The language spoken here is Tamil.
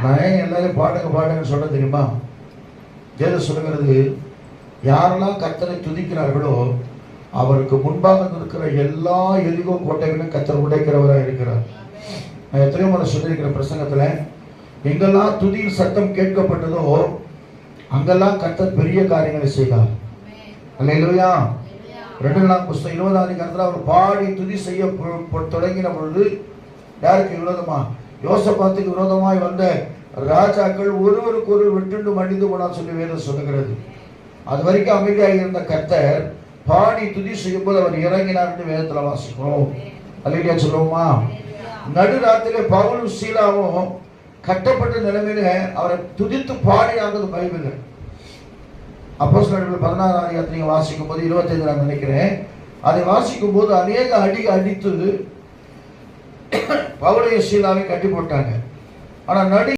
நான் ஏன் எல்லாரும் பாடுங்கன்னு சொல்ல தெரியுமா? வேதம் சொல்லுகிறது, யாரெல்லாம் கர்த்தரை துதிக்கிறார்களோ அவருக்கு முன்பாக இருக்கிற எல்லா எரிகோ கோட்டைகளும் கர்த்தர் உடைக்கிறவராக இருக்கிறார். நான் எத்தனையோ முறை சொல்லியிருக்கிற பிரசங்கத்துல, எங்கெல்லாம் துதியின் சத்தம் கேட்கப்பட்டதோ அங்கெல்லாம் கர்த்தர் பெரிய காரியங்களை செய்தார். அல்லேலூயா. 2 நாள் புஸ்தகம் 20ஆம் அதிகாரத்தில் அவர் பாடி துதி செய்ய தொடங்கின பொழுது யாருக்கு விரோதமா? யோசபாத்துக்கு விரோதமாய் வந்த ராஜாக்கள் ஒருவருக்கு ஒரு விட்டுண்டு மடிந்து போனான்னு சொல்லி வேதம் சொல்லுகிறது. அது வரைக்கும் அமைதியாக இருந்த கர்த்தர் பாடி துதி செய்யும் போது அவர் இறங்கினார் என்று வேதத்துல வாசிக்கிறோம். அல்லேலூயா சொல்லுவோமா? நடுராத்திரிலே பவுலும் சீலாவும் கட்டப்பட்ட நிலைமையில அவரை துதித்து பாடினாங்க பைபிள். அப்போஸ்தலர்கள் 16ஆம் அதிகாரத்தை வாசிக்கும் போது 25 நான் நினைக்கிறேன், அதை வாசிக்கும் போது அநேக அடித்து பவுலையும் சீலாவை கட்டி போட்டாங்க. ஆனா